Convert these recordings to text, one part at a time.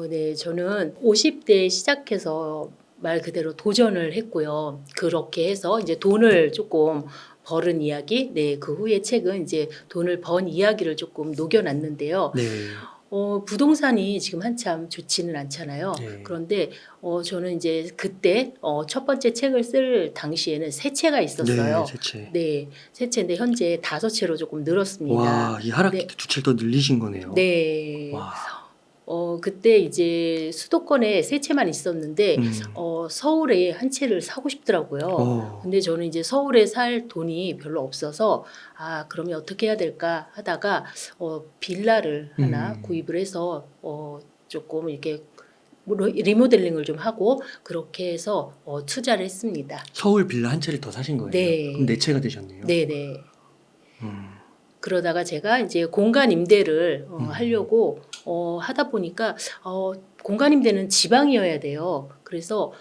네, 저는 50대 시작해서 말 그대로 도전을 했고요. 그렇게 해서 이제 돈을 조금 벌은 이야기, 네, 그 후에 책은 이제 돈을 번 이야기를 조금 녹여놨는데요. 네. 부동산이 지금 한참 좋지는 않잖아요. 네. 그런데 저는 이제 그때 첫 번째 책을 쓸 당시에는 세 채가 네, 있었어요. 세채. 네, 세 채인데 현재 5채로 조금 늘었습니다. 와, 이 하락 네, 기대 두 책 더 늘리신 거네요. 네. 와. 그때 이제 수도권에 세 채만 있었는데 음. 서울에 한 채를 사고 싶더라고요. 근데 저는 이제 서울에 살 돈이 별로 없어서 그러면 어떻게 해야 될까 하다가 빌라를 하나 구입을 해서 조금 이렇게 리모델링을 좀 하고 그렇게 해서 투자를 했습니다. 서울 빌라 한 채를 더 사신 거예요? 네. 그럼 네 채가 되셨네요. 네네. 음. 그러다가 제가 이제 공간 임대를 음. 하려고 하다 보니까 공간 임대는 지방이어야 돼요. 그래서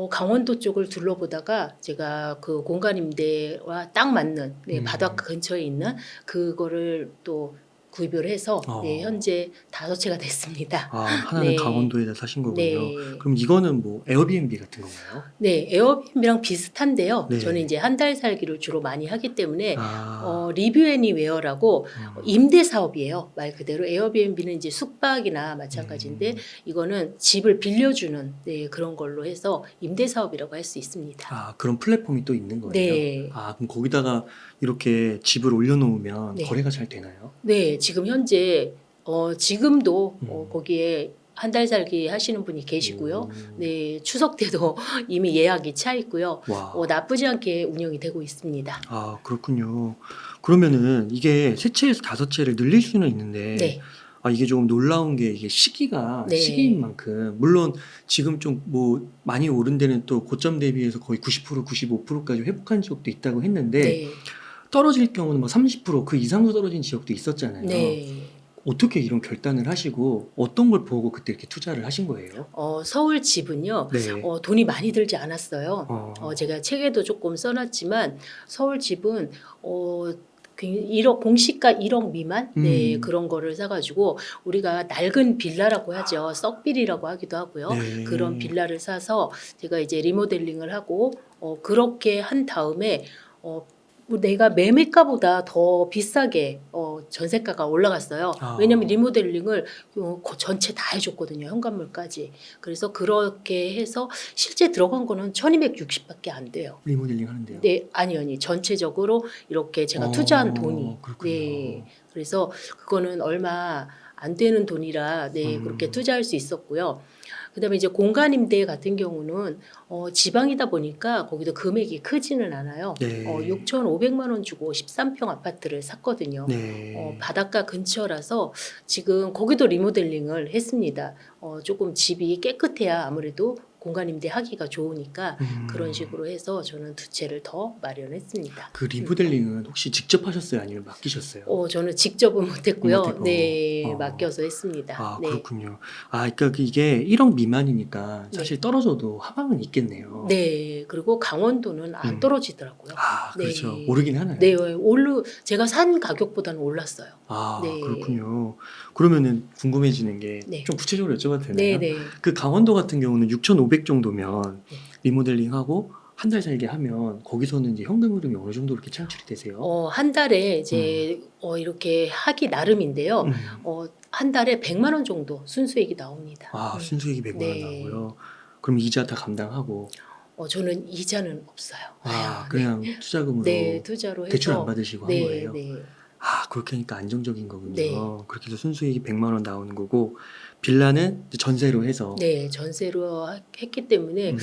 강원도 쪽을 둘러보다가 제가 그 공간 임대와 딱 맞는 바닷가 근처에 있는 그거를 또 구입을 해서 네, 현재 5채가 됐습니다. 하나는 네. 강원도에다 사신 거군요. 네. 그럼 이거는 뭐 에어비앤비 같은 건가요? 네, 에어비앤비랑 비슷한데요. 네. 저는 이제 한 달 살기를 주로 많이 하기 때문에 아. 리뷰애니웨어라고 임대 사업이에요. 말 그대로 에어비앤비는 이제 숙박이나 마찬가지인데 이거는 집을 빌려주는 그런 걸로 해서 임대 사업이라고 할 수 있습니다. 그런 플랫폼이 또 있는 거예요? 네. 그럼 거기다가 이렇게 집을 올려놓으면 네. 거래가 잘 되나요? 네, 지금 현재 지금도 음. 거기에 한 달 살기 하시는 분이 계시고요. 네, 추석 때도 이미 예약이 차 있고요. 와. 나쁘지 않게 운영이 되고 있습니다. 그렇군요. 그러면은 이게 세 채에서 5채를 늘릴 수는 있는데 네. 이게 조금 놀라운 게 이게 시기가 네. 시기인 만큼 물론 지금 좀 뭐 많이 오른 데는 또 고점 대비해서 거의 90%, 95%까지 회복한 지역도 있다고 했는데 네. 떨어질 경우는 막 30%그 이상으로 떨어진 지역도 있었잖아요. 네. 어떻게 이런 결단을 하시고 어떤 걸 보고 그때 이렇게 투자를 하신 거예요? 서울 집은요. 네. 돈이 많이 들지 않았어요. 제가 책에도 조금 써놨지만 서울 집은 1억 공시가 1억 미만 네, 그런 거를 사가지고 우리가 낡은 빌라라고 하죠. 썩빌이라고 하기도 하고요. 네. 그런 빌라를 사서 제가 이제 리모델링을 하고 그렇게 한 다음에 내가 매매가보다 더 비싸게 전세가가 올라갔어요. 왜냐하면 리모델링을 전체 다 해줬거든요. 현관물까지. 그래서 그렇게 해서 실제 들어간 거는 1,260밖에 안 돼요. 리모델링 하는데요? 네, 아니 전체적으로 이렇게 제가 투자한 돈이. 그렇군요. 네, 그래서 그거는 얼마 안 되는 돈이라 그렇게 투자할 수 있었고요. 그다음에 이제 공간 임대 같은 경우는 지방이다 보니까 거기도 금액이 크지는 않아요. 네. 6,500만 원 주고 13평 아파트를 샀거든요. 네. 바닷가 근처라서 지금 거기도 리모델링을 했습니다. 조금 집이 깨끗해야 아무래도 공간 임대하기가 좋으니까 그런 식으로 해서 저는 2채를 더 마련했습니다. 그 리모델링은 혹시 직접 하셨어요? 아니면 맡기셨어요? 저는 직접은 못했고요. 못했고. 네, 맡겨서 했습니다. 네. 그렇군요. 그러니까 이게 1억 미만이니까 사실 떨어져도 하방은 있겠네요. 네, 그리고 강원도는 안 떨어지더라고요. 그렇죠. 네. 오르긴 하나요? 네, 제가 산 가격보다는 올랐어요. 네. 그렇군요. 그러면은 궁금해지는 게 네. 좀 구체적으로 여쭤봐도 되나요? 네, 네. 그 강원도 같은 경우는 6,500 정도면 네. 리모델링하고 한 달 살게 하면 거기서는 이제 현금 흐름이 어느 정도 이렇게 창출이 되세요? 한 달에 이제 이렇게 하기 나름인데요. 한 달에 100만 원 정도 순수익이 나옵니다. 순수익이 100만 원 네. 나오고요. 그럼 이자 다 감당하고 저는 이자는 없어요. 그냥 투자금으로 네, 투자로 해서 대출 안 받으시고 한 거예요? 네. 그렇게 하니까 안정적인 거군요. 네. 그렇게 해서 순수익이 100만 원 나오는 거고 빌라는 이제 전세로 해서 네, 전세로 했기 때문에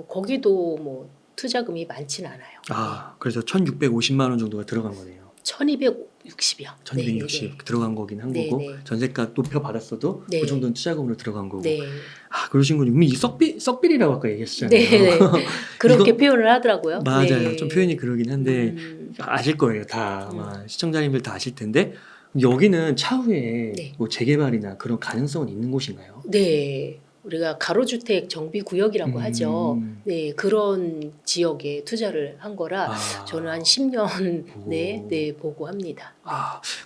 거기도 뭐 투자금이 많진 않아요. 그래서 1,650만 원 정도가 들어간 거네요. 1,260이요. 1,260 들어간 거긴 한 네, 거고 네. 전세가 높여 받았어도 네. 그 정도는 투자금으로 들어간 거고. 네. 그러시군요. 그럼 이 썩빌이라고 아까 얘기했잖아요. 네. 그렇게 이거- 표현을 하더라고요. 맞아요. 네. 좀 표현이 그러긴 한데 아실 거예요. 다 아마 시청자님들 다 아실 텐데 여기는 차후에 네. 뭐 재개발이나 그런 가능성은 있는 곳인가요? 네. 우리가 가로주택 정비구역이라고 하죠. 네, 그런 지역에 투자를 한 거라 저는 한 10년 보고 합니다.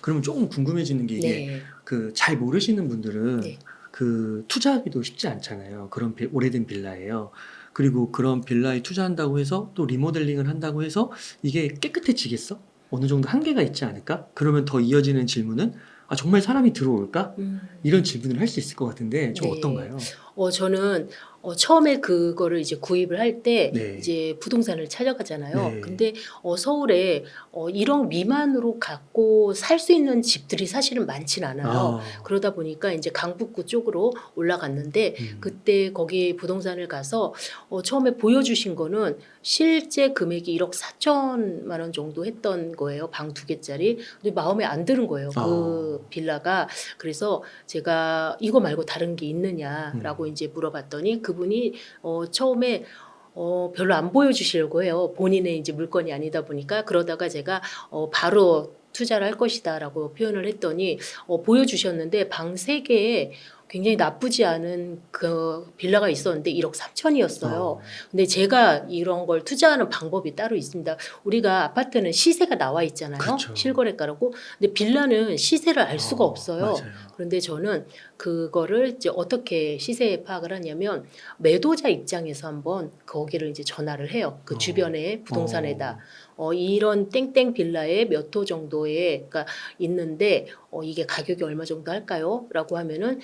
그러면 조금 궁금해지는 게 이게 네. 그 잘 모르시는 분들은 네. 그 투자하기도 쉽지 않잖아요. 그런 오래된 빌라예요. 그리고 그런 빌라에 투자한다고 해서 또 리모델링을 한다고 해서 이게 깨끗해지겠어? 어느 정도 한계가 있지 않을까? 그러면 더 이어지는 질문은 정말 사람이 들어올까? 이런 질문을 할 수 있을 것 같은데 좀 네. 어떤가요? 저는 처음에 그거를 이제 구입을 할 때 네. 이제 부동산을 찾아가잖아요. 네. 근데 서울에 1억 미만으로 갖고 살 수 있는 집들이 사실은 많진 않아요. 그러다 보니까 이제 강북구 쪽으로 올라갔는데 그때 거기 부동산을 가서 처음에 보여주신 거는 실제 금액이 1억 4천만 원 정도 했던 거예요. 방 2개짜리. 근데 마음에 안 드는 거예요. 그 빌라가. 그래서 제가 이거 말고 다른 게 있느냐라고 이제 물어봤더니 그분이 처음에 별로 안 보여주시려고 해요. 본인의 이제 물건이 아니다 보니까. 그러다가 제가 바로 투자를 할 것이다라고 표현을 했더니 보여주셨는데 방 3개에 굉장히 나쁘지 않은 그 빌라가 있었는데 1억 3천이었어요. 근데 제가 이런 걸 투자하는 방법이 따로 있습니다. 우리가 아파트는 시세가 나와 있잖아요. 그렇죠. 실거래가라고. 근데 빌라는 시세를 알 수가 없어요. 맞아요. 그런데 저는 그거를 이제 어떻게 시세 파악을 하냐면 매도자 입장에서 한번 거기를 이제 전화를 해요. 그 주변에 부동산에다. 이런 땡땡 빌라에 몇 호 정도에 그러니까 있는데 이게 가격이 얼마 정도 할까요? 라고 하면은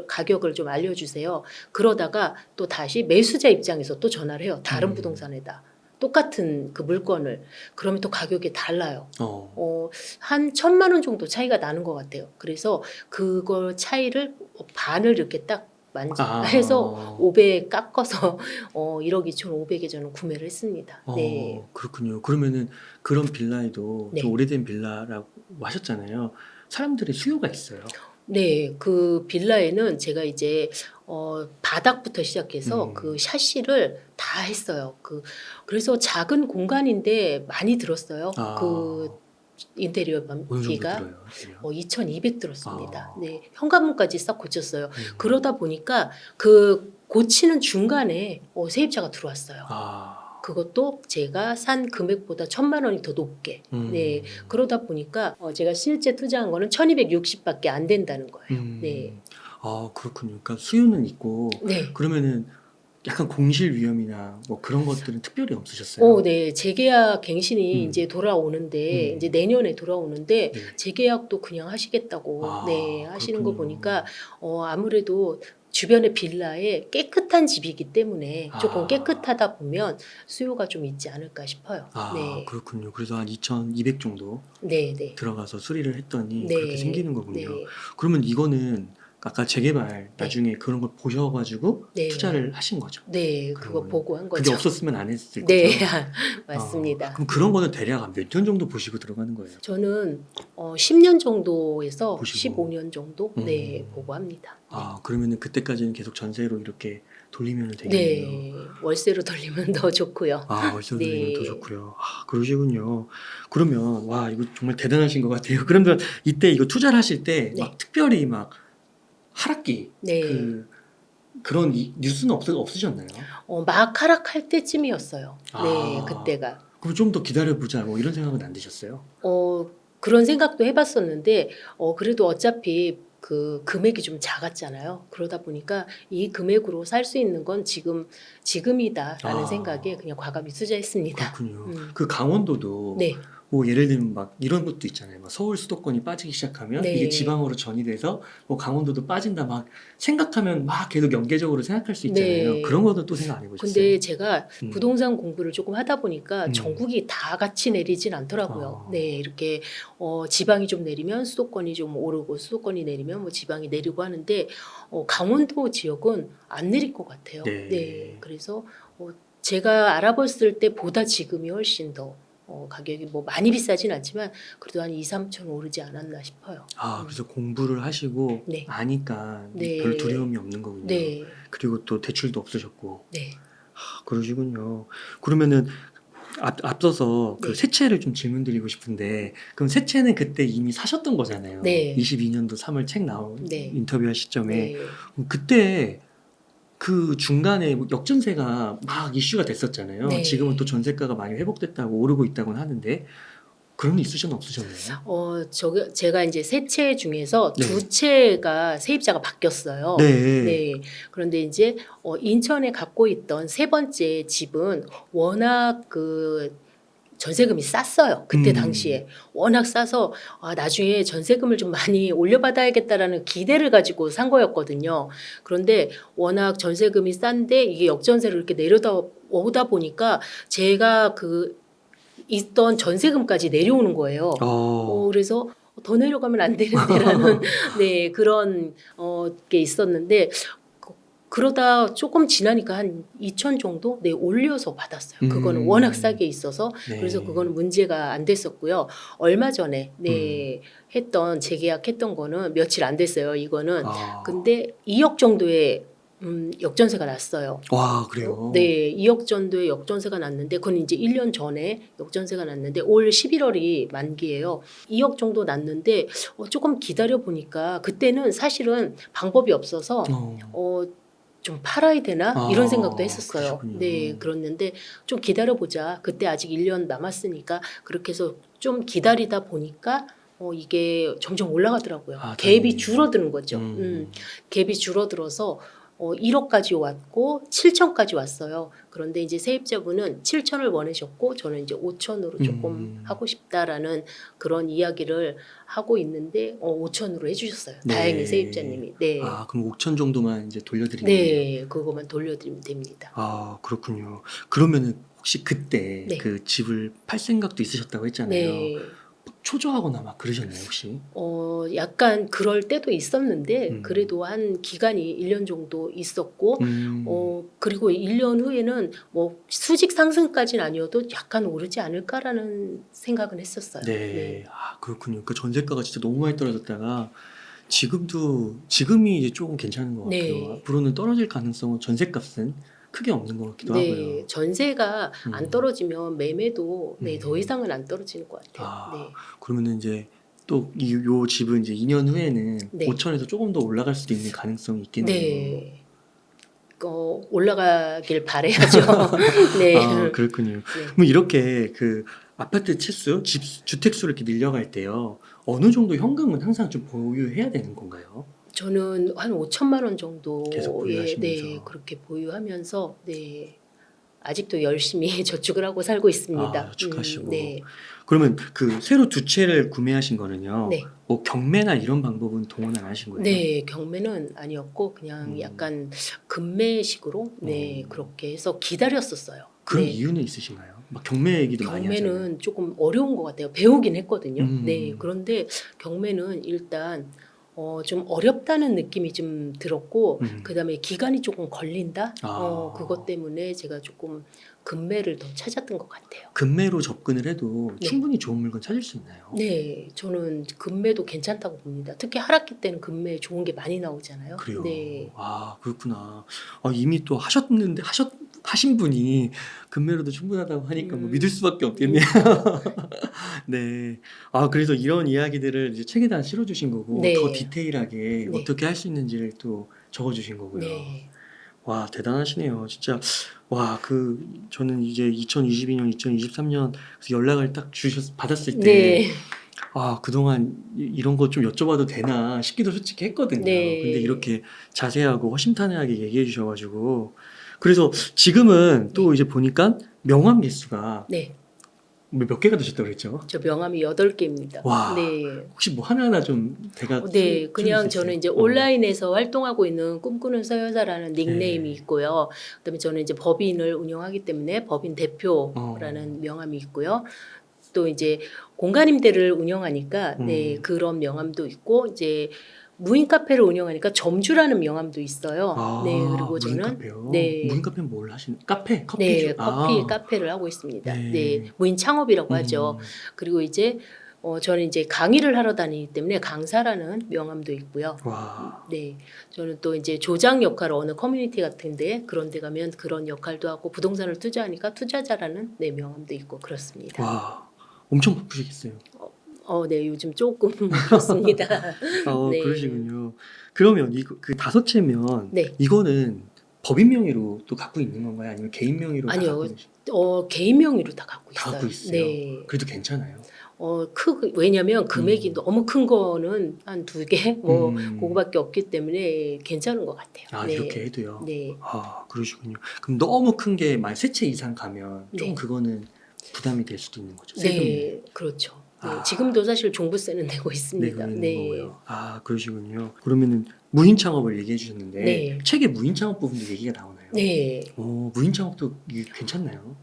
가격을 좀 알려주세요. 그러다가 또 다시 매수자 입장에서 또 전화를 해요. 다른 부동산에다. 똑같은 그 물건을. 그러면 또 가격이 달라요. 한 1,000만 원 정도 차이가 나는 것 같아요. 그래서 그걸 차이를 반을 이렇게 딱 해서 500 깎아서 1억 2,500에 저는 구매를 했습니다. 네. 그렇군요. 그러면은 그런 빌라에도 네. 좀 오래된 빌라라고 하셨잖아요. 사람들의 수요가 있어요. 네, 그 빌라에는 제가 이제 바닥부터 시작해서 그 샤시를 다 했어요. 그래서 작은 공간인데 많이 들었어요. 그 인테리어 어느 정도 비가 들어요? 대략? 2,200 들었습니다. 네, 현관문까지 싹 고쳤어요. 그러다 보니까 그 고치는 중간에 세입자가 들어왔어요. 그것도 제가 산 금액보다 1,000만 원이 더 높게. 네, 그러다 보니까 제가 실제 투자한 거는 1,260밖에 안 된다는 거예요. 네. 그렇군요. 그러니까 수요는 있고 네. 그러면은 약간 공실 위험이나 뭐 그런 것들은 특별히 없으셨어요? 네. 재계약 갱신이 이제 돌아오는데 이제 내년에 돌아오는데 네. 재계약도 그냥 하시겠다고 하시는 거 그렇군요. 보니까 아무래도 주변의 빌라에 깨끗한 집이기 때문에 조금 깨끗하다 보면 수요가 좀 있지 않을까 싶어요. 네. 그렇군요. 그래서 한 2,200 정도 네, 네. 들어가서 수리를 했더니 네. 그렇게 생기는 거군요. 네. 그러면 이거는 아까 재개발 나중에 그런 걸 보셔가지고 네. 투자를 하신 거죠? 네, 그거 그러면 보고 한 거죠. 그게 없었으면 안 했을 네, 거죠? 맞습니다. 그럼 그런 거는 대략 몇 년 정도 보시고 들어가는 거예요? 저는 10년 정도에서 보시고. 15년 정도 보고 합니다. 그러면은 그때까지는 계속 전세로 이렇게 돌리면 되겠네요. 네, 월세로 돌리면 더 좋고요. 월세로 네. 돌리면 더 좋고요. 그러시군요. 그러면 와 이거 정말 대단하신 것 같아요. 그러면 이때 이거 투자를 하실 때 막 네. 특별히 막 하락기 네. 그런 뉴스는 없으셨나요? 막 하락할 때쯤이었어요. 네, 아. 그때가. 그럼 좀 더 기다려보자 뭐 이런 생각은 안 드셨어요? 그런 생각도 해봤었는데 그래도 어차피 그 금액이 좀 작았잖아요. 그러다 보니까 이 금액으로 살 수 있는 건 지금이다라는 생각에 그냥 과감히 투자했습니다. 그렇군요. 그 강원도도 네. 뭐 예를 들면 막 이런 것도 있잖아요. 막 서울 수도권이 빠지기 시작하면 네. 이게 지방으로 전이돼서 뭐 강원도도 빠진다 막 생각하면 막 계속 연계적으로 생각할 수 있잖아요. 네. 그런 것도 또 생각 안 해보셨어요? 근데 제가 음. 부동산 공부를 조금 하다 보니까 음. 전국이 다 같이 내리진 않더라고요. 네, 이렇게 지방이 좀 내리면 수도권이 좀 오르고 수도권이 내리면 뭐 지방이 내리고 하는데 강원도 지역은 안 내릴 것 같아요. 네. 그래서 제가 알아봤을 때보다 지금이 훨씬 더 가격이 뭐 많이 비싸진 않지만 그래도 한 2, 3천 오르지 않았나 싶어요. 그래서 공부를 하시고 네. 아니까 네. 별 두려움이 없는 거군요. 네, 그리고 또 대출도 없으셨고. 네, 그러시군요. 그러면은 앞서서 그 네. 새 채를 좀 질문드리고 싶은데 그럼 새 채는 그때 이미 사셨던 거잖아요. 네. 22년도 3월 책 나온 네. 인터뷰할 시점에 네. 그때 그 중간에 뭐 역전세가 막 이슈가 됐었잖아요. 네. 지금은 또 전세가가 많이 회복됐다고 오르고 있다고는 하는데 그런 일 있으셨나 없으셨나요? 제가 이제 세 채 중에서 네. 두 채가 세입자가 바뀌었어요. 네. 네. 그런데 이제 인천에 갖고 있던 세 번째 집은 워낙 그 전세금이 쌌어요. 그때 당시에 워낙 싸서 나중에 전세금을 좀 많이 올려받아야겠다라는 기대를 가지고 산 거였거든요. 그런데 워낙 전세금이 싼데 이게 역전세를 이렇게 내려오다 보니까 제가 그 있던 전세금까지 내려오는 거예요. 그래서 더 내려가면 안 되는데라는 네, 그런 게 있었는데 그러다 조금 지나니까 한 2천 정도 올려서 받았어요. 그거는 워낙 싸게 있어서 네. 그래서 그거는 문제가 안 됐었고요. 얼마 전에 재계약했던 거는 며칠 안 됐어요. 이거는 근데 2억 정도의 역전세가 났어요. 와, 그래요? 네, 2억 정도의 역전세가 났는데 그건 이제 1년 전에 역전세가 났는데 올 11월이 만기예요. 2억 정도 났는데 조금 기다려 보니까 그때는 사실은 방법이 없어서 좀 팔아야 되나 이런 생각도 했었어요. 그러셨군요. 네, 그랬는데 좀 기다려 보자. 그때 아직 1년 남았으니까 그렇게 해서 좀 기다리다 보니까 이게 점점 올라가더라고요. 갭이 다행이네요. 줄어드는 거죠. 갭이 줄어들어서 1억까지 왔고 7천까지 왔어요. 그런데 이제 세입자분은 7천을 원하셨고 저는 이제 5천으로 조금 하고 싶다라는 그런 이야기를 하고 있는데 5천으로 해주셨어요. 네. 다행히 세입자님이. 네. 그럼 5천 정도만 이제 돌려드리는 거예요? 네, 그거만 돌려드리면 됩니다. 그렇군요. 그러면은 혹시 그때 네. 그 집을 팔 생각도 있으셨다고 했잖아요. 네. 초조하거나 막 그러셨나요 혹시? 약간 그럴 때도 있었는데 그래도 한 기간이 1년 정도 있었고 그리고 1년 후에는 뭐 수직 상승까지는 아니어도 약간 오르지 않을까라는 생각은 했었어요. 네. 그렇군요. 그 전세가가 진짜 너무 많이 떨어졌다가 지금이 이제 조금 괜찮은 것 같아요. 네. 앞으로는 떨어질 가능성은 전세값은 크게 없는 것 같기도 네, 하고요. 전세가 안 떨어지면 매매도 더 이상은 안 떨어지는 것 같아요. 네. 그러면은 이제 또 요 집은 이제 2년 후에는 네. 5천에서 조금 더 올라갈 수도 있는 가능성이 있겠네요. 네. 올라가길 바라야죠. 네. 그렇군요. 네. 그럼 이렇게 그 아파트 채수, 주택수를 이렇게 늘려갈 때요. 어느 정도 현금은 항상 좀 보유해야 되는 건가요? 저는 한 5천만 원 계속 정도의 보유하시면서. 그렇게 보유하면서 아직도 열심히 저축을 하고 살고 있습니다. 저축하시고. 네. 그러면 그 새로 두 채를 구매하신 거는요. 네. 뭐 경매나 이런 방법은 동원 안 하신 거예요? 네, 경매는 아니었고 그냥 약간 금매식으로 그렇게 해서 기다렸었어요. 그런 네. 이유는 있으신가요? 막 경매 얘기도 많이 하잖아요. 경매는 조금 어려운 것 같아요. 배우긴 했거든요. 음. 네, 그런데 경매는 일단 좀 어렵다는 느낌이 좀 들었고 그다음에 기간이 조금 걸린다. 그것 때문에 제가 조금 금매를 더 찾았던 것 같아요. 금매로 접근을 해도 네. 충분히 좋은 물건 찾을 수 있나요? 네, 저는 금매도 괜찮다고 봅니다. 특히 하락기 때는 금매 좋은 게 많이 나오잖아요. 그래요. 네. 그렇구나. 이미 또 하신 분이 금매로도 충분하다고 하니까 뭐 믿을 수밖에 없겠네요. 네. 그래서 이런 이야기들을 이제 책에다 실어주신 거고 네. 더 디테일하게 네. 어떻게 할 수 있는지를 또 적어주신 거고요. 네. 와, 대단하시네요. 진짜. 저는 이제 2022년, 2023년 연락을 딱 받았을 때 네. 그동안 이런 거 좀 여쭤봐도 되나 싶기도 솔직히 했거든요. 네. 근데 이렇게 자세하고 허심탄회하게 얘기해 주셔가지고 그래서 지금은 또 이제 보니까 명함 개수가 네. 몇 개가 되셨다고 그랬죠? 저 명함이 8개입니다. 와. 네. 혹시 뭐 하나하나 좀 제가 네, 그냥 저는 이제 온라인에서 활동하고 있는 꿈꾸는 서여사라는 닉네임이 네. 있고요. 그다음에 저는 이제 법인을 운영하기 때문에 법인 대표라는 명함이 있고요. 또 이제 공간 임대를 운영하니까 그런 명함도 있고 이제 무인 카페를 운영하니까 점주라는 명함도 있어요. 네, 그리고 저는 카페요? 네. 무인 카페는 뭘 하시는? 카페? 네, 커피죠? 카페를 하고 있습니다. 네. 네, 무인 창업이라고 하죠. 그리고 이제 저는 이제 강의를 하러 다니기 때문에 강사라는 명함도 있고요. 와. 네, 저는 또 이제 조장 역할을 어느 커뮤니티 같은데 그런 데 가면 그런 역할도 하고 부동산을 투자하니까 투자자라는 명함도 있고 그렇습니다. 와, 엄청 바쁘시겠어요. 네, 요즘 조금 그렇습니다. 네. 그러시군요. 그러면 그 5채면 네. 이거는 법인 명의로 또 갖고 있는 건가요? 아니면 개인 명의로 다 아니요. 갖고 있는 개인 명의로 다 갖고 다 있어요. 갖고 있어요? 네. 그래도 괜찮아요? 왜냐면 금액이 너무 큰 거는 한 2개 뭐 음. 그거밖에 없기 때문에 괜찮은 것 같아요. 아, 네. 이렇게 해도요. 네. 아, 그러시군요. 그럼 너무 큰 게 만약 3채 이상 가면 좀 네. 그거는 부담이 될 수도 있는 거죠. 세금이. 네, 그렇죠. 네, 아. 지금도 사실 종부세는 내고 내고 있습니다. 있는 네. 거고요. 아, 그러시군요. 그러면은 무인 창업을 얘기해 주셨는데 네. 책에 무인 창업 부분도 얘기가 나오나요? 네. 무인 창업도 이게 괜찮나요?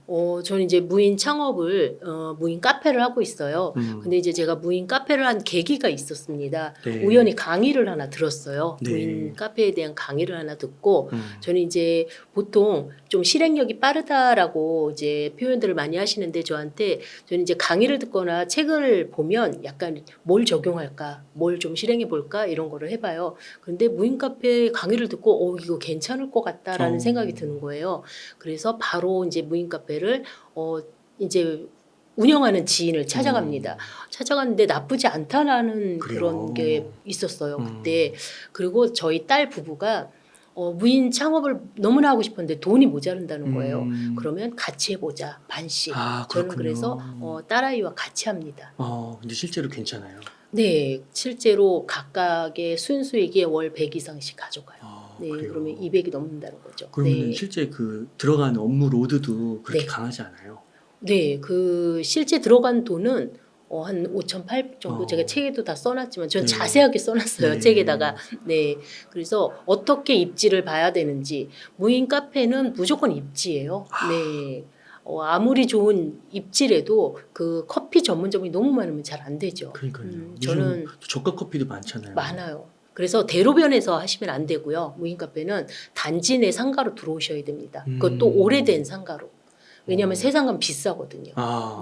저는 이제 무인 창업을 무인 카페를 하고 있어요. 근데 이제 제가 무인 카페를 한 계기가 있었습니다. 네. 우연히 강의를 하나 들었어요. 네. 무인 카페에 대한 강의를 하나 듣고 음. 저는 이제 보통 좀 실행력이 빠르다라고 이제 표현들을 많이 하시는데 저한테 저는 이제 강의를 듣거나 책을 보면 약간 뭘 적용할까, 뭘 좀 실행해 볼까 이런 거를 해봐요. 그런데 무인 카페 강의를 듣고 이거 괜찮을 것 같다라는 생각이 드는 거예요. 그래서 바로 이제 무인 카페를 이제 운영하는 지인을 찾아갑니다. 찾아갔는데 나쁘지 않다라는 그래요. 그런 게 있었어요. 음. 그때. 그리고 저희 딸 부부가 무인 창업을 너무나 하고 싶었는데 돈이 모자른다는 거예요. 그러면 같이 해보자. 반씩. 아, 저는 그렇군요. 그래서 딸아이와 같이 합니다. 근데 실제로 괜찮아요. 네, 실제로 각각의 순수익이 월 100 이상씩 가져가요. 네, 그래요. 그러면 200이 넘는다는 거죠. 그러면 네. 실제 그 들어가는 업무 로드도 그렇게 네. 강하지 않아요? 네, 그 실제 들어간 돈은 한 5,800 정도 제가 책에도 다 써놨지만 전 네. 자세하게 써놨어요. 네. 책에다가. 네, 그래서 어떻게 입지를 봐야 되는지 무인 카페는 무조건 입지예요. 네. 아무리 좋은 입지라도 그 커피 전문점이 너무 많으면 잘 안 되죠. 그러니까요. 저는 저가 커피도 많잖아요. 많아요. 그래서 대로변에서 하시면 안 되고요. 무인 카페는 단지 내 상가로 들어오셔야 됩니다. 그것도 오래된 상가로. 왜냐하면 새 상가는 비싸거든요.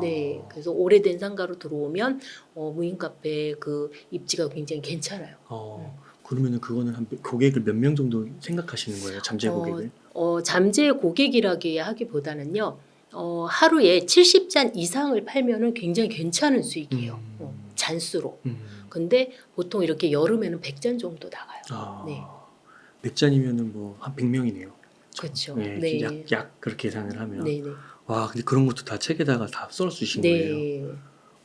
네, 그래서 오래된 상가로 들어오면 무인 카페 그 입지가 굉장히 괜찮아요. 그러면은 그거는 한 고객을 몇 명 정도 생각하시는 거예요? 잠재 고객을? 잠재 고객이라기 하기보다는요. 하루에 70잔 이상을 팔면은 굉장히 괜찮은 수익이에요. 잔수로. 근데 보통 이렇게 여름에는 100잔 정도 나가요. 네. 100잔이면은 뭐 한 100명이네요. 그렇죠. 네, 네. 약 그렇게 계산을 하면. 네, 네. 와, 근데 그런 것도 다 책에다가 다 써주신 네. 거예요.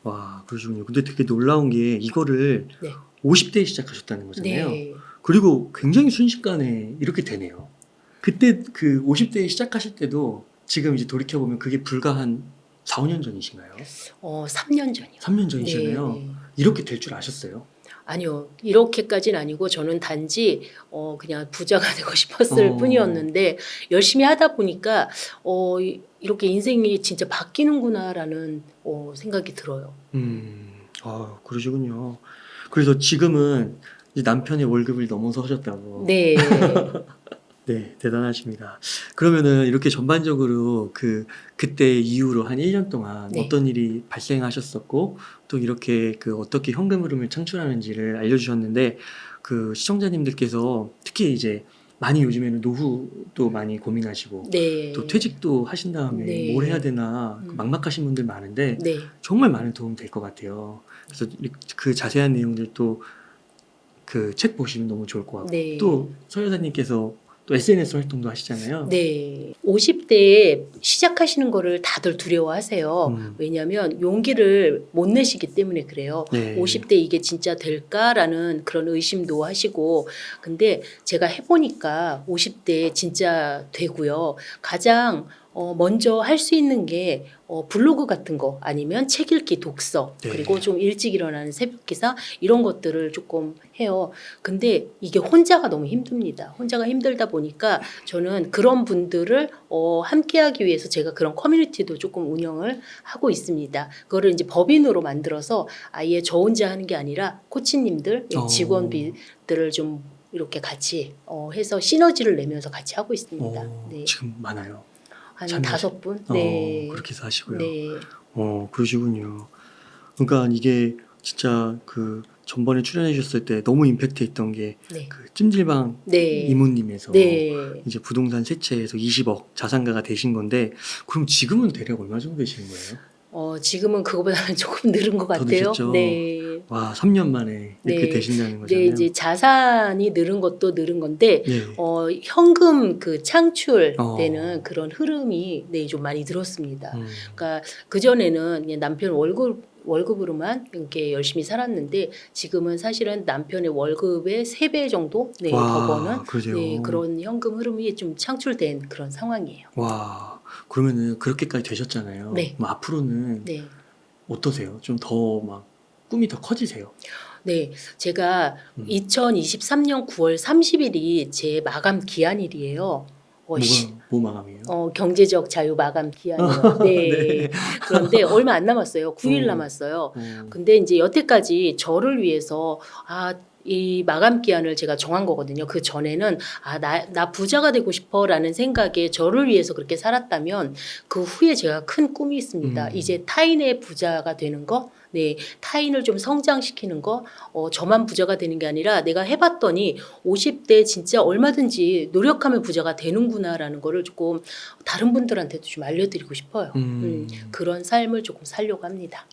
와, 그러시군요. 근데 되게 놀라운 게 이거를 네. 50대에 시작하셨다는 거잖아요. 네. 그리고 굉장히 순식간에 이렇게 되네요. 그때 그 50대에 시작하실 때도 지금 이제 돌이켜보면 그게 불과 한 4, 5년 전이신가요? 3년 전이요. 3년 전이잖아요. 네, 네. 이렇게 될 줄 아셨어요? 아니요. 이렇게까지는 아니고 저는 단지 그냥 부자가 되고 싶었을 뿐이었는데 열심히 하다 보니까 이렇게 인생이 진짜 바뀌는구나라는 생각이 들어요. 그러시군요. 그래서 지금은 이제 남편의 월급을 넘어서 하셨다고. 네. 네, 대단하십니다. 그러면은 이렇게 전반적으로 그때 이후로 한 1년 동안 네. 어떤 일이 발생하셨었고 또 이렇게 어떻게 현금 흐름을 창출하는지를 알려주셨는데 그 시청자님들께서 특히 이제 많이 요즘에는 노후도 많이 고민하시고 네. 또 퇴직도 하신 다음에 네. 뭘 해야 되나 막막하신 분들 많은데 네. 정말 많은 도움 될 것 같아요. 그래서 그 자세한 내용들도 그 책 보시면 너무 좋을 것 같고 네. 또 서 여사님께서 또 SNS 활동도 하시잖아요. 네. 50대에 시작하시는 거를 다들 두려워하세요. 왜냐하면 용기를 못 내시기 때문에 그래요. 네. 50대 이게 진짜 될까라는 그런 의심도 하시고. 근데 제가 해보니까 50대 진짜 되고요. 가장 먼저 할 수 있는 게 블로그 같은 거 아니면 책 읽기, 독서 네. 그리고 좀 일찍 일어나는 새벽 기사 이런 것들을 조금 해요. 근데 이게 혼자가 너무 힘듭니다. 혼자가 힘들다 보니까 저는 그런 분들을 함께하기 위해서 제가 그런 커뮤니티도 조금 운영을 하고 있습니다. 그거를 이제 법인으로 만들어서 아예 저 혼자 하는 게 아니라 코치님들, 직원들을 좀 이렇게 같이 해서 시너지를 내면서 같이 하고 있습니다. 네. 지금 많아요. 한 참여하시- 5분? 네. 그렇게 해서 하시고요. 네. 그러시군요. 그러니까 이게 진짜 전번에 출연해 주셨을 때 너무 임팩트 있던 게 네. 찜질방 네. 이모님에서 네. 이제 부동산 세채에서 20억 자산가가 되신 건데 그럼 지금은 대략 얼마 정도 되시는 거예요? 지금은 그거보다는 조금 늘은 것 더 같아요. 드셨죠? 네. 와, 3년 만에 이렇게 네. 되신다는 네, 거잖아요. 이제 자산이 늘은 것도 늘은 건데 네. 현금 창출되는 그런 흐름이 좀 많이 늘었습니다. 그러니까 그 전에는 남편 월급 월급으로만 이렇게 열심히 살았는데 지금은 사실은 남편의 월급의 3배 정도 네, 더 버는 그러세요. 네, 그런 현금 흐름이 좀 창출된 그런 상황이에요. 와, 그러면은 그렇게까지 되셨잖아요. 네. 그럼 앞으로는 네. 어떠세요? 좀 더 막 꿈이 더 커지세요? 네, 제가 음. 2023년 9월 30일이 제 마감 기한일이에요. 뭐 마감이에요? 경제적 자유 마감 기한이요. 네. 네. 그런데 얼마 안 남았어요. 9일 어. 남았어요. 어. 근데 이제 여태까지 저를 위해서 이 마감 기한을 제가 정한 거거든요. 그 전에는 나 부자가 되고 싶어라는 생각에 저를 위해서 그렇게 살았다면 그 후에 제가 큰 꿈이 있습니다. 이제 타인의 부자가 되는 거, 네, 타인을 좀 성장시키는 거, 저만 부자가 되는 게 아니라 내가 해봤더니 50대 진짜 얼마든지 노력하면 부자가 되는구나라는 거를 조금 다른 분들한테도 좀 알려드리고 싶어요. 그런 삶을 조금 살려고 합니다.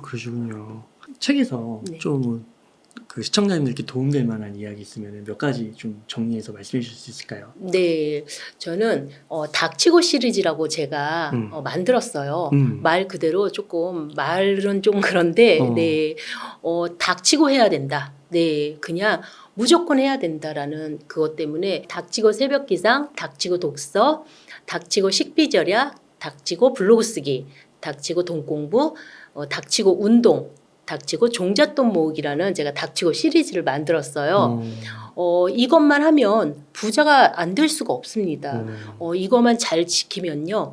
그러시군요. 책에서 네. 좀 그 시청자님들께 도움될 만한 이야기 있으면 몇 가지 좀 정리해서 말씀해 주실 수 있을까요? 네, 저는 닥치고 시리즈라고 제가 만들었어요. 말 그대로 조금 말은 좀 그런데 네, 닥치고 해야 된다. 네, 그냥 무조건 해야 된다라는 그것 때문에 닥치고 새벽 기상, 닥치고 독서, 닥치고 식비절약, 닥치고 블로그 쓰기, 닥치고 돈 공부, 닥치고 운동, 닥치고 종잣돈 모으기라는 제가 닥치고 시리즈를 만들었어요. 이것만 하면 부자가 안 될 수가 없습니다. 이것만 잘 지키면요.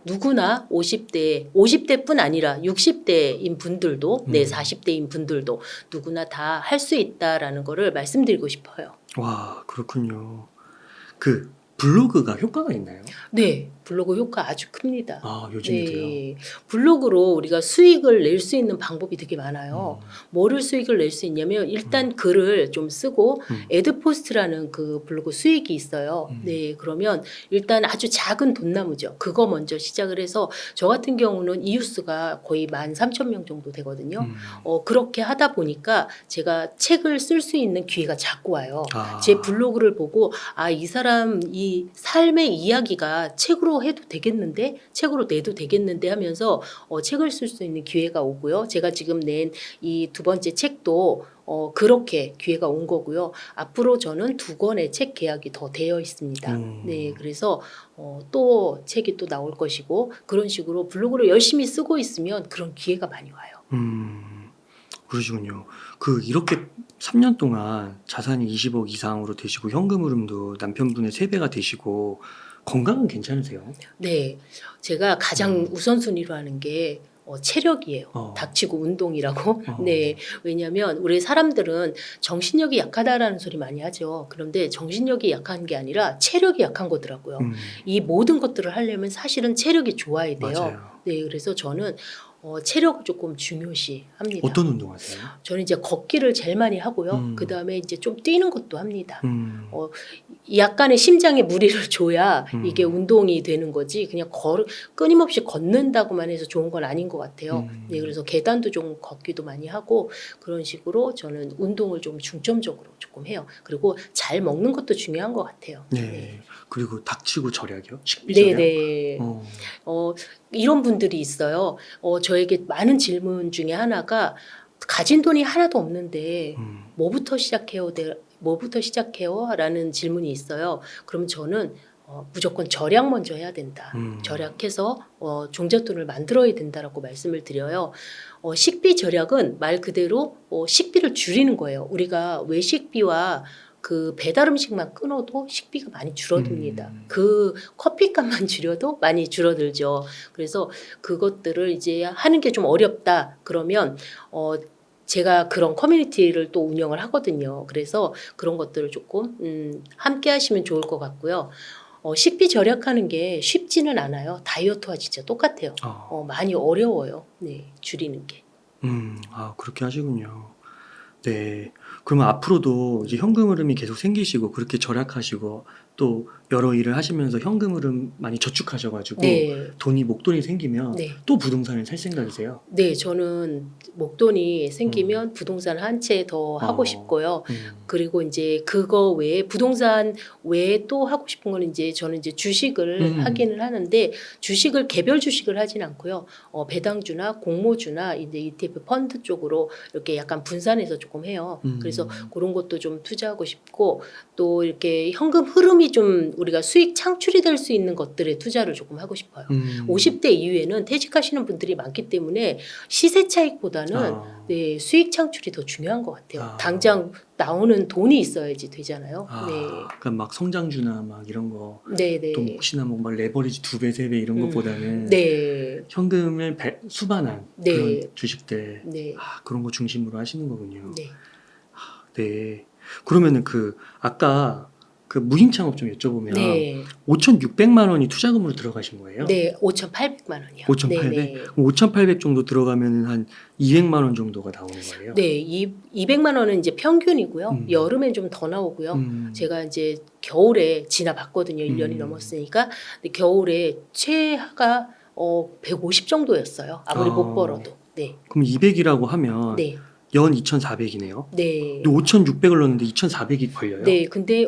누구나 50대뿐 아니라 60대인 분들도, 네, 40대인 분들도 누구나 다 할 수 있다라는 거를 말씀드리고 싶어요. 와, 그렇군요. 그 블로그가 효과가 있나요? 네, 블로그 효과 아주 큽니다. 요즘에도요? 네, 블로그로 우리가 수익을 낼 수 있는 방법이 되게 많아요. 뭐를 수익을 낼 수 있냐면 일단 글을 좀 쓰고 애드포스트라는 그 블로그 수익이 있어요. 네, 그러면 일단 아주 작은 돈나무죠. 그거 먼저 시작을 해서 저 같은 경우는 이웃수가 거의 13,000명 정도 되거든요. 그렇게 하다 보니까 제가 책을 쓸 수 있는 기회가 자꾸 와요. 제 블로그를 보고 이 사람 이 삶의 이야기가 책으로 해도 되겠는데, 책으로 내도 되겠는데 하면서 책을 쓸 수 있는 기회가 오고요. 제가 지금 낸 이 2번째 책도 그렇게 기회가 온 거고요. 앞으로 저는 2권의 책 계약이 더 되어 있습니다. 네, 그래서 또 책이 또 나올 것이고 그런 식으로 블로그를 열심히 쓰고 있으면 그런 기회가 많이 와요. 그러시군요. 이렇게 3년 동안 자산이 20억 이상으로 되시고 현금 흐름도 남편분의 3배가 되시고 건강은 괜찮으세요? 네, 제가 가장 우선순위로 하는 게 체력이에요. 닥치고 운동이라고. 네, 왜냐하면 우리 사람들은 정신력이 약하다라는 소리 많이 하죠. 그런데 정신력이 약한 게 아니라 체력이 약한 거더라고요. 이 모든 것들을 하려면 사실은 체력이 좋아야 돼요. 맞아요. 네, 그래서 저는 체력을 조금 중요시합니다. 어떤 운동하세요? 저는 이제 걷기를 제일 많이 하고요. 그 다음에 이제 좀 뛰는 것도 합니다. 약간의 심장에 무리를 줘야 이게 운동이 되는 거지 그냥 끊임없이 걷는다고만 해서 좋은 건 아닌 것 같아요. 네, 그래서 계단도 좀 걷기도 많이 하고 그런 식으로 저는 운동을 좀 중점적으로 조금 해요. 그리고 잘 먹는 것도 중요한 것 같아요. 네. 그리고 닥치고 절약이요? 식비절약? 네. 이런 분들이 있어요. 저에게 많은 질문 중에 하나가 가진 돈이 하나도 없는데 뭐부터 시작해요? 뭐부터 시작해요? 라는 질문이 있어요. 그러면 저는 무조건 절약 먼저 해야 된다. 절약해서 종잣돈을 만들어야 된다라고 말씀을 드려요. 식비 절약은 말 그대로 식비를 줄이는 거예요. 우리가 외식비와 그 배달 음식만 끊어도 식비가 많이 줄어듭니다. 그 커피값만 줄여도 많이 줄어들죠. 그래서 그것들을 이제 하는 게 좀 어렵다. 그러면 제가 그런 커뮤니티를 또 운영을 하거든요. 그래서 그런 것들을 조금 함께 하시면 좋을 것 같고요. 식비 절약하는 게 쉽지는 않아요. 다이어트와 진짜 똑같아요. 많이 어려워요. 네, 줄이는 게. 그렇게 하시군요. 네. 그러면 앞으로도 이제 현금 흐름이 계속 생기시고 그렇게 절약하시고 또 여러 일을 하시면서 현금 흐름 많이 저축하셔가지고 네. 목돈이 생기면 네. 또 부동산을 살 생각이세요? 네, 저는 목돈이 생기면 부동산 한 채 더 하고 어. 싶고요. 음. 그리고 이제 그거 외에 부동산 외에 또 하고 싶은 거는 이제 저는 이제 주식을 하기는 하는데 주식을 개별 주식을 하진 않고요. 배당주나 공모주나 이제 ETF 펀드 쪽으로 이렇게 약간 분산해서 조금 해요. 그래서 그런 것도 좀 투자하고 싶고 또 이렇게 현금 흐름이 좀 우리가 수익 창출이 될 수 있는 것들에 투자를 조금 하고 싶어요. 50대 이후에는 퇴직하시는 분들이 많기 때문에 시세 차익보다는 아. 네, 수익 창출이 더 중요한 것 같아요. 아. 당장 나오는 돈이 있어야지 되잖아요. 아, 네. 그러니까 막 성장주나 막 이런 거 네, 네. 또 혹시나 뭐 막 레버리지 2배, 3배 이런 것보다는 네. 현금을 수반한 네. 그런 주식들 네. 그런 거 중심으로 하시는 거군요. 네. 네. 그러면은 아까 그 무인 창업 좀 여쭤보면 네. 5,600만 원이 투자금으로 들어가신 거예요? 네, 5,800만 원이요. 5,800? 네, 그럼 5,800 정도 들어가면 한 200만 원 정도가 나오는 거예요? 네, 200만 원은 이제 평균이고요. 음. 여름엔 좀 더 나오고요. 제가 이제 겨울에 지나봤거든요. 1년이 넘었으니까. 근데 겨울에 최하가 150 정도였어요. 아무리 못 벌어도. 네. 그럼 200이라고 하면 네. 연 2,400이네요. 네. 5,600을 넣었는데 2,400이 벌려요? 네. 근데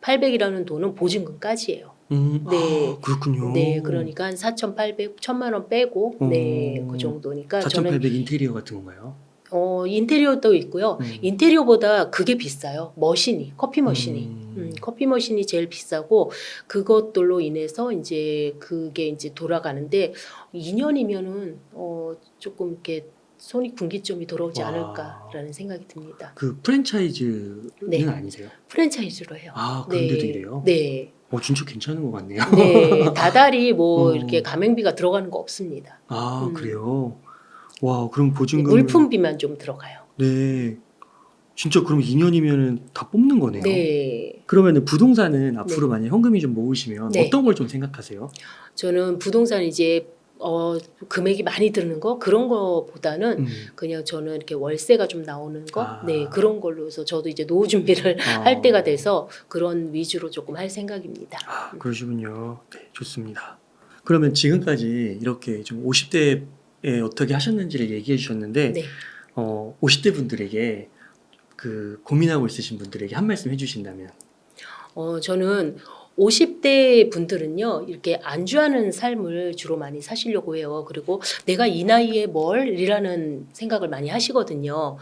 5,800이라는 돈은 보증금까지예요. 네. 그렇군요. 네. 그러니까 한 4,800, 1,000만 원 빼고 네, 그 정도니까 4,800 인테리어 같은 건가요? 인테리어도 있고요. 인테리어보다 그게 비싸요. 머신이, 커피 머신이. 커피 머신이 제일 비싸고 그것들로 인해서 이제 그게 이제 돌아가는데 2년이면은 조금 이렇게 손이 군기점이 돌아오지 와. 않을까라는 생각이 듭니다. 그 프랜차이즈는 네. 아니세요? 프랜차이즈로 해요. 그런데도 네. 이래요? 네. 진짜 괜찮은 것 같네요. 네. 다달이 뭐 어. 이렇게 가맹비가 들어가는 거 없습니다. 그래요? 와, 그럼 보증금 물품비만 좀 들어가요. 네. 진짜 그럼 2년이면은 다 뽑는 거네요. 네. 그러면은 부동산은 앞으로 네. 만약 현금이 좀 모으시면 네. 어떤 걸 좀 생각하세요? 저는 부동산 이제 금액이 많이 드는 거 그런 거보다는 그냥 저는 이렇게 월세가 좀 나오는 거 네, 그런 걸로 해서 저도 이제 노후 준비를 할 때가 돼서 그런 위주로 조금 할 생각입니다. 그러시군요. 네, 좋습니다. 그러면 지금까지 이렇게 좀 50대에 어떻게 하셨는지를 얘기해 주셨는데 네. 50대 분들에게 고민하고 있으신 분들에게 한 말씀 해주신다면? 저는 50대 분들은요, 이렇게 안주하는 삶을 주로 많이 사시려고 해요. 그리고 내가 이 나이에 이라는 생각을 많이 하시거든요.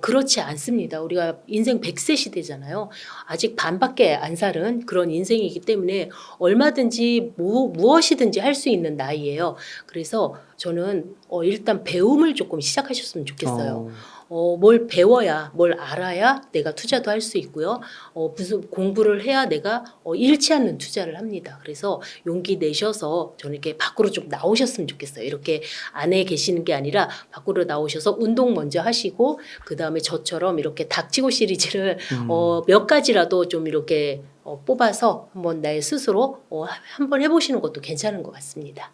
그렇지 않습니다. 우리가 인생 100세 시대잖아요. 아직 반밖에 안 살은 그런 인생이기 때문에 얼마든지 무엇이든지 할 수 있는 나이예요. 그래서 저는 일단 배움을 조금 시작하셨으면 좋겠어요. 뭘 배워야, 뭘 알아야 내가 투자도 할 수 있고요. 무슨 공부를 해야 내가 잃지 않는 투자를 합니다. 그래서 용기 내셔서 저는 이렇게 밖으로 좀 나오셨으면 좋겠어요. 이렇게 안에 계시는 게 아니라 밖으로 나오셔서 운동 먼저 하시고 그 다음에 저처럼 이렇게 닥치고 시리즈를 몇 가지라도 좀 이렇게 뽑아서 한번 나의 스스로 한번 해보시는 것도 괜찮은 것 같습니다.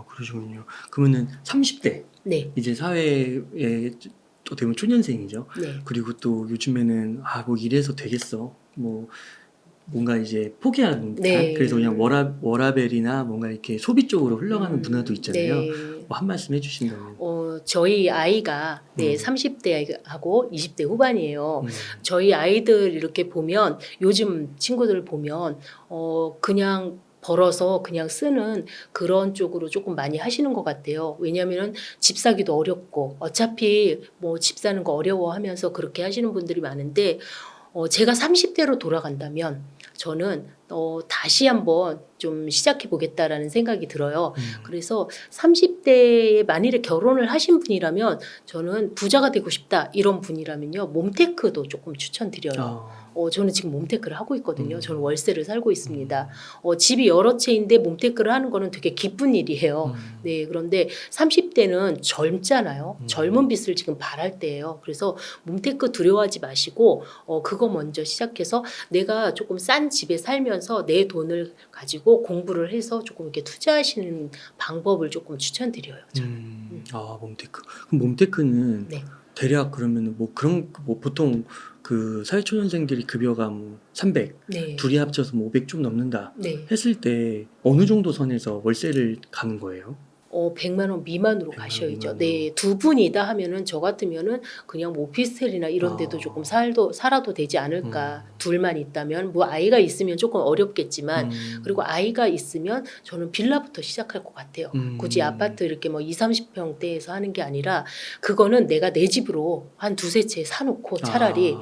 그러시군요. 그러면은 30대 네. 이제 사회에 어떻게 보면 초년생이죠. 네. 그리고 또 요즘에는 뭐 이래서 되겠어. 뭔가 이제 포기하는 듯한 네. 그래서 그냥 워라벨이나 뭔가 이렇게 소비 쪽으로 흘러가는 문화도 있잖아요. 네. 한 말씀 해주신다면. 저희 아이가 30대하고 20대 후반이에요. 음. 저희 아이들 이렇게 보면 요즘 친구들 보면 그냥 벌어서 그냥 쓰는 그런 쪽으로 조금 많이 하시는 것 같아요. 왜냐하면 집 사기도 어렵고 어차피 뭐 집 사는 거 어려워하면서 그렇게 하시는 분들이 많은데 제가 30대로 돌아간다면 저는 다시 한번 좀 시작해 보겠다라는 생각이 들어요. 그래서 30대에 만일에 결혼을 하신 분이라면 저는 부자가 되고 싶다 이런 분이라면요. 몸테크도 조금 추천드려요. 저는 지금 몸테크를 하고 있거든요. 저는 월세를 살고 있습니다. 집이 여러 채인데 몸테크를 하는 거는 되게 기쁜 일이에요. 네, 그런데 30대는 젊잖아요. 젊은 빛을 지금 발할 때예요. 그래서 몸테크 두려워하지 마시고 그거 먼저 시작해서 내가 조금 싼 집에 살면서 내 돈을 가지고 공부를 해서 조금 이렇게 투자하시는 방법을 조금 추천드려요. 저는. 몸테크. 그럼 몸테크는 네. 대략 그러면 뭐 그런 뭐 보통 그 사회초년생들이 급여가 뭐 300, 네. 둘이 합쳐서 뭐 500 좀 넘는다 네. 했을 때 어느 정도 선에서 월세를 가는 거예요? 100만 원 미만으로 100만 원 가셔야죠. 미만으로. 네, 두 분이다 하면은 저 같으면은 그냥 뭐 오피스텔이나 이런 데도 조금 살아도 되지 않을까. 둘만 있다면 뭐 아이가 있으면 조금 어렵겠지만 그리고 아이가 있으면 저는 빌라부터 시작할 것 같아요. 굳이 아파트 이렇게 뭐 2, 30평대에서 하는 게 아니라 그거는 내가 내 집으로 한 두세 채 사놓고 차라리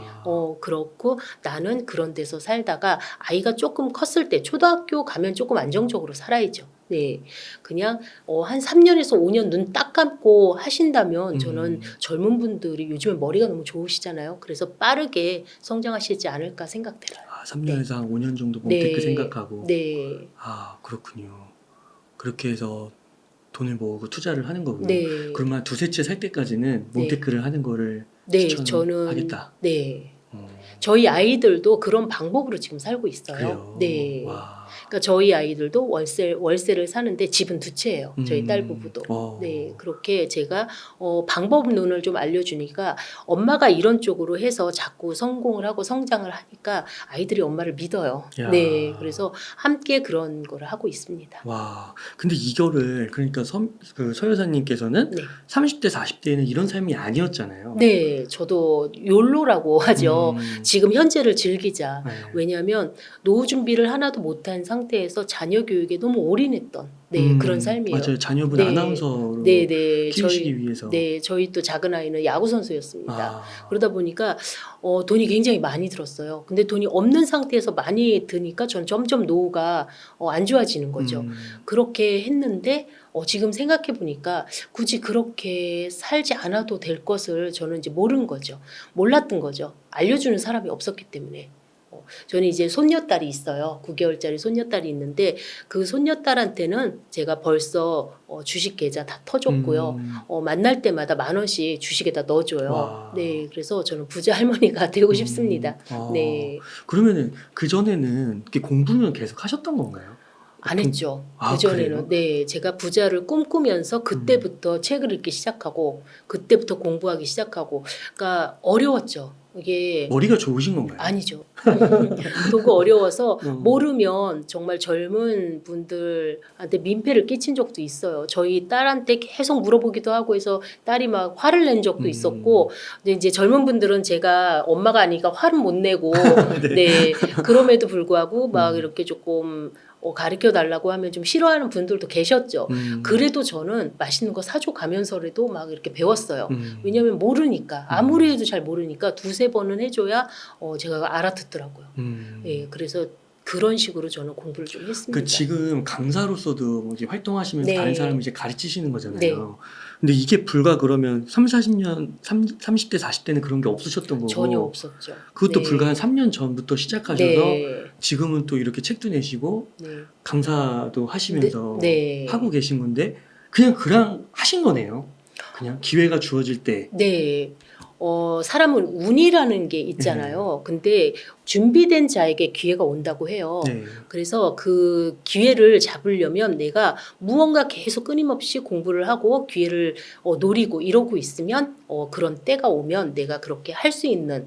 그렇고 나는 그런 데서 살다가 아이가 조금 컸을 때 초등학교 가면 조금 안정적으로 살아야죠. 네, 그냥 한 3년에서 5년 눈 딱 감고 하신다면 저는 젊은 분들이 요즘에 머리가 너무 좋으시잖아요. 그래서 빠르게 성장하시지 않을까 생각돼요. 3년에서 한 5년 정도 네. 몬테크 생각하고. 네. 아, 그렇군요. 그렇게 해서 돈을 모으고 투자를 하는 거군요. 네. 그러면 한 두세 채 살 때까지는 몬테크를 하는 거를 네, 추천하겠다. 네. 저희 아이들도 그런 방법으로 지금 살고 있어요. 그래요. 네. 와. 그러니까 저희 아이들도 월세를 사는데 집은 두 채예요. 저희 딸 부부도. 네, 그렇게 제가 방법론을 좀 알려주니까 엄마가 이런 쪽으로 해서 자꾸 성공을 하고 성장을 하니까 아이들이 엄마를 믿어요. 야. 네, 그래서 함께 그런 거를 하고 있습니다. 와, 근데 이거를 그러니까 서 여사님께서는 네. 30대, 40대에는 이런 삶이 아니었잖아요. 네, 저도 욜로라고 하죠. 지금 현재를 즐기자. 네. 왜냐하면 노후 준비를 하나도 못한 상태에서 자녀 교육에 너무 올인했던 그런 삶이에요. 맞아요. 자녀분 네. 아나운서로 네, 키우시기 위해서. 네, 저희 또 작은 아이는 야구 선수였습니다. 아. 그러다 보니까 돈이 굉장히 많이 들었어요. 근데 돈이 없는 상태에서 많이 드니까 전 점점 노후가 안 좋아지는 거죠. 그렇게 했는데 지금 생각해 보니까 굳이 그렇게 살지 않아도 될 것을 저는 이제 모르는 거죠. 몰랐던 거죠. 알려주는 사람이 없었기 때문에. 저는 이제 손녀딸이 있어요. 9개월짜리 손녀딸이 있는데 그 손녀딸한테는 제가 벌써 주식 계좌 다 터줬고요. 만날 때마다 10,000원씩 주식에다 넣어줘요. 와. 네, 그래서 저는 부자 할머니가 되고 싶습니다. 네, 그러면은 그 전에는 공부는 계속 하셨던 건가요? 안 했죠. 아, 그전에는. 그래요? 네, 제가 부자를 꿈꾸면서 그때부터 책을 읽기 시작하고 그때부터 공부하기 시작하고 그러니까 어려웠죠. 이게 머리가 좋으신 건가요? 아니죠. 도구 어려워서 음. 모르면 정말 젊은 분들한테 민폐를 끼친 적도 있어요. 저희 딸한테 계속 물어보기도 하고 해서 딸이 막 화를 낸 적도 있었고, 근데 이제 젊은 분들은 제가 엄마가 아니니까 화를 못 내고, 네, 그럼에도 불구하고 막 이렇게 조금 가르쳐 달라고 하면 좀 싫어하는 분들도 계셨죠. 그래도 저는 맛있는 거 사줘 가면서라도 막 이렇게 배웠어요. 왜냐하면 모르니까 아무리 해도 잘 모르니까 두세 번은 해줘야 제가 알아듣더라고요. 예, 그래서 그런 식으로 저는 공부를 좀 했습니다. 지금 강사로서도 뭐 이제 활동하시면서 네. 다른 사람을 이제 가르치시는 거잖아요. 네. 근데 이게 불과 그러면 30대, 40대는 그런 게 없으셨던 거고. 전혀 없었죠. 그것도 네. 불과 한 3년 전부터 시작하셔서 네. 지금은 또 이렇게 책도 내시고 네. 강사도 하시면서 네. 하고 계신 건데 그냥 하신 거네요. 그냥 기회가 주어질 때. 네. 사람은 운이라는 게 있잖아요. 근데 준비된 자에게 기회가 온다고 해요. 네. 그래서 그 기회를 잡으려면 내가 무언가 계속 끊임없이 공부를 하고 기회를 노리고 이러고 있으면 그런 때가 오면 내가 그렇게 할 수 있는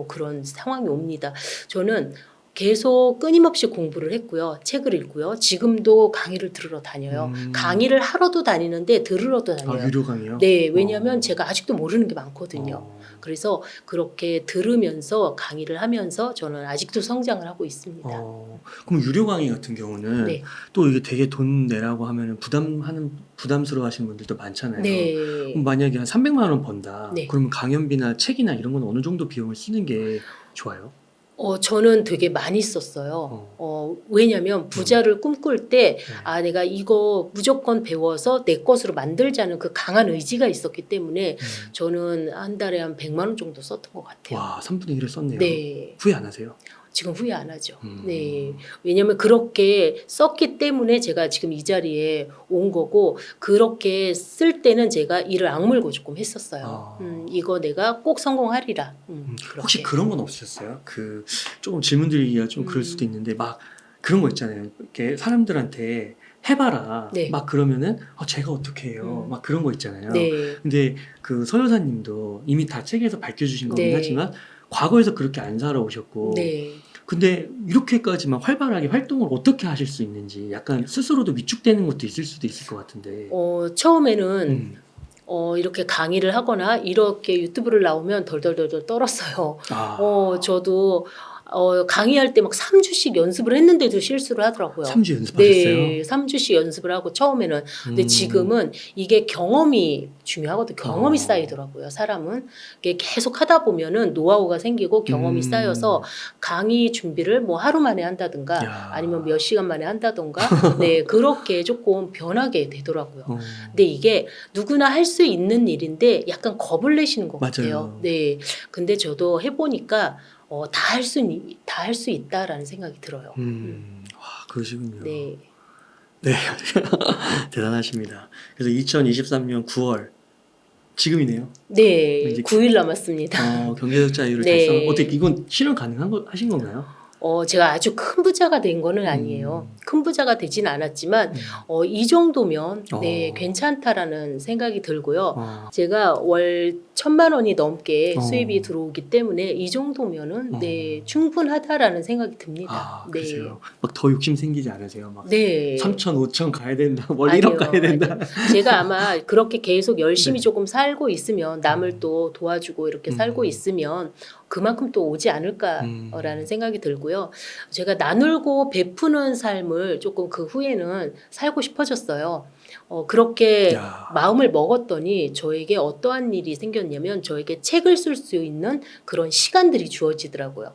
그런 상황이 옵니다. 저는 계속 끊임없이 공부를 했고요. 책을 읽고요. 지금도 강의를 들으러 다녀요. 강의를 하러도 다니는데 들으러도 다녀요. 유료 강의요? 네, 왜냐하면 제가 아직도 모르는 게 많거든요. 그래서 그렇게 들으면서 강의를 하면서 저는 아직도 성장을 하고 있습니다. 그럼 유료 강의 같은 경우는 네. 또 이게 되게 돈 내라고 하면 부담스러워 하시는 분들도 많잖아요. 네. 그럼 만약에 한 300만 원 번다. 네. 그러면 강연비나 책이나 이런 건 어느 정도 비용을 쓰는 게 좋아요? 저는 되게 많이 썼어요. 왜냐면 부자를 꿈꿀 때, 내가 이거 무조건 배워서 내 것으로 만들자는 그 강한 의지가 있었기 때문에 저는 한 달에 한 100만 원 정도 썼던 것 같아요. 와, 3분의 1을 썼네요. 네. 후회 안 하세요? 지금 후회 안 하죠. 네. 왜냐면 그렇게 썼기 때문에 제가 지금 이 자리에 온 거고, 그렇게 쓸 때는 제가 이를 악물고 조금 했었어요. 이거 내가 꼭 성공하리라. 그렇게. 혹시 그런 건 없으셨어요? 조금 질문 드리기가 좀 그럴 수도 있는데 막 그런 거 있잖아요. 이렇게 사람들한테 해봐라. 네. 막 그러면은 제가 어떻게 해요? 막 그런 거 있잖아요. 네. 근데 그 서 여사님도 이미 다 책에서 밝혀주신 거긴 네. 하지만 과거에서 그렇게 안 살아오셨고 네. 근데 이렇게까지만 활발하게 활동을 어떻게 하실 수 있는지 약간 스스로도 위축되는 것도 있을 수도 있을 것 같은데. 처음에는 음. 이렇게 강의를 하거나 이렇게 유튜브를 나오면 덜덜덜덜 떨었어요. 아, 저도 강의할 때 막 3주씩 연습을 했는데도 실수를 하더라고요. 3주 연습하셨어요? 네, 3주씩 연습을 하고 처음에는. 근데 음. 지금은 이게 경험이 중요하거든요. 경험이 어. 쌓이더라고요. 사람은 이게 계속 하다 보면은 노하우가 생기고 경험이 쌓여서 강의 준비를 뭐 하루 만에 한다든가 야. 아니면 몇 시간 만에 한다든가 네, 그렇게 조금 변하게 되더라고요. 어. 근데 이게 누구나 할 수 있는 일인데 약간 겁을 내시는 것 맞아요. 같아요. 네. 근데 저도 해보니까 다 할 수 있다라는 생각이 들어요. 와, 그러시군요. 네. 네. 대단하십니다. 그래서 2023년 9월 지금이네요. 네. 이제 9일 남았습니다. 경제적 자유를 네. 달성. 어떻게 이건 실현 가능한 거 하신 건가요? 제가 아주 큰 부자가 된 거는 아니에요. 큰 부자가 되진 않았지만 이 정도면 네, 괜찮다라는 생각이 들고요. 제가 월 1,000만 원이 넘게 수입이 들어오기 때문에 이 정도면은 네, 충분하다라는 생각이 듭니다. 아, 그러세요. 막 더 욕심 생기지 않으세요? 막 네. 3천, 5천 가야 된다. 뭐 1억 가야 된다. 아니요. 제가 아마 그렇게 계속 열심히 네. 조금 살고 있으면 남을 또 도와주고 이렇게 살고 있으면 그만큼 또 오지 않을까라는 생각이 들고요. 제가 나누고 베푸는 삶을 조금 그 후에는 살고 싶어졌어요. 그렇게 야. 마음을 먹었더니 저에게 어떠한 일이 생겼냐면 저에게 책을 쓸 수 있는 그런 시간들이 주어지더라고요.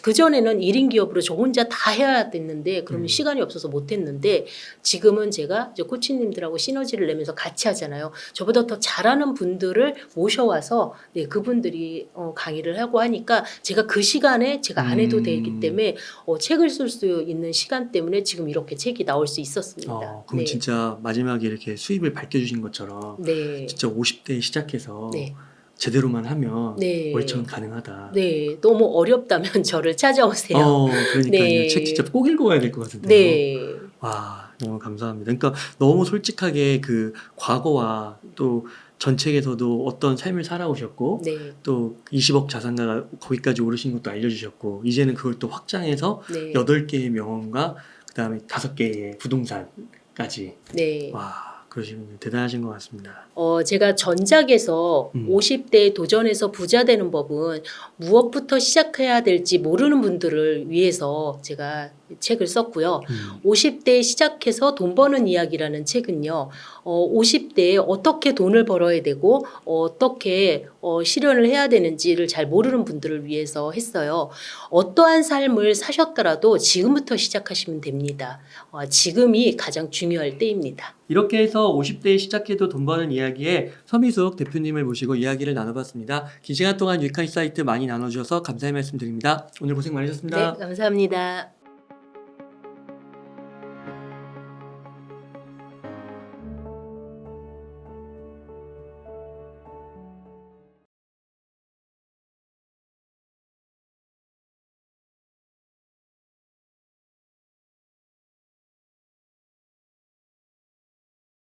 그전에는 1인 기업으로 저 혼자 다 해야 됐는데 그러면 시간이 없어서 못했는데 지금은 제가 이제 코치님들하고 시너지를 내면서 같이 하잖아요. 저보다 더 잘하는 분들을 모셔와서 네, 그분들이 강의를 하고 하니까 제가 그 시간에 제가 안 해도 되기 때문에 책을 쓸 수 있는 시간 때문에 지금 이렇게 책이 나올 수 있었습니다. 그럼 네. 진짜 마지막에 이렇게 수입을 밝혀주신 것처럼 네. 진짜 50대에 시작해서 네. 제대로만 하면 네. 월천 가능하다. 네. 너무 어렵다면 저를 찾아오세요. 그러니까요. 네. 책 진짜 꼭 읽어야 될 것 같은데요. 네. 와, 너무 감사합니다. 그러니까 너무 솔직하게 그 과거와 또 전 책에서도 어떤 삶을 살아오셨고 네. 또 20억 자산가가 거기까지 오르신 것도 알려주셨고 이제는 그걸 또 확장해서 네. 8개의 명언과 그다음에 5개의 부동산까지. 네. 와, 그러시군요. 대단하신 것 같습니다. 제가 전작에서 50대에 도전해서 부자 되는 법은 무엇부터 시작해야 될지 모르는 분들을 위해서 제가 책을 썼고요. 50대에 시작해서 돈 버는 이야기라는 책은요. 50대에 어떻게 돈을 벌어야 되고 어떻게 실현을 해야 되는지를 잘 모르는 분들을 위해서 했어요. 어떠한 삶을 사셨더라도 지금부터 시작하시면 됩니다. 지금이 가장 중요할 때입니다. 이렇게 해서 50대에 시작해도 돈 버는 이야기에 서미숙 대표님을 모시고 이야기를 나눠봤습니다. 긴 시간 동안 유익한 사이트 많이 나눠주셔서 감사의 말씀 드립니다. 오늘 고생 많으셨습니다. 네, 감사합니다.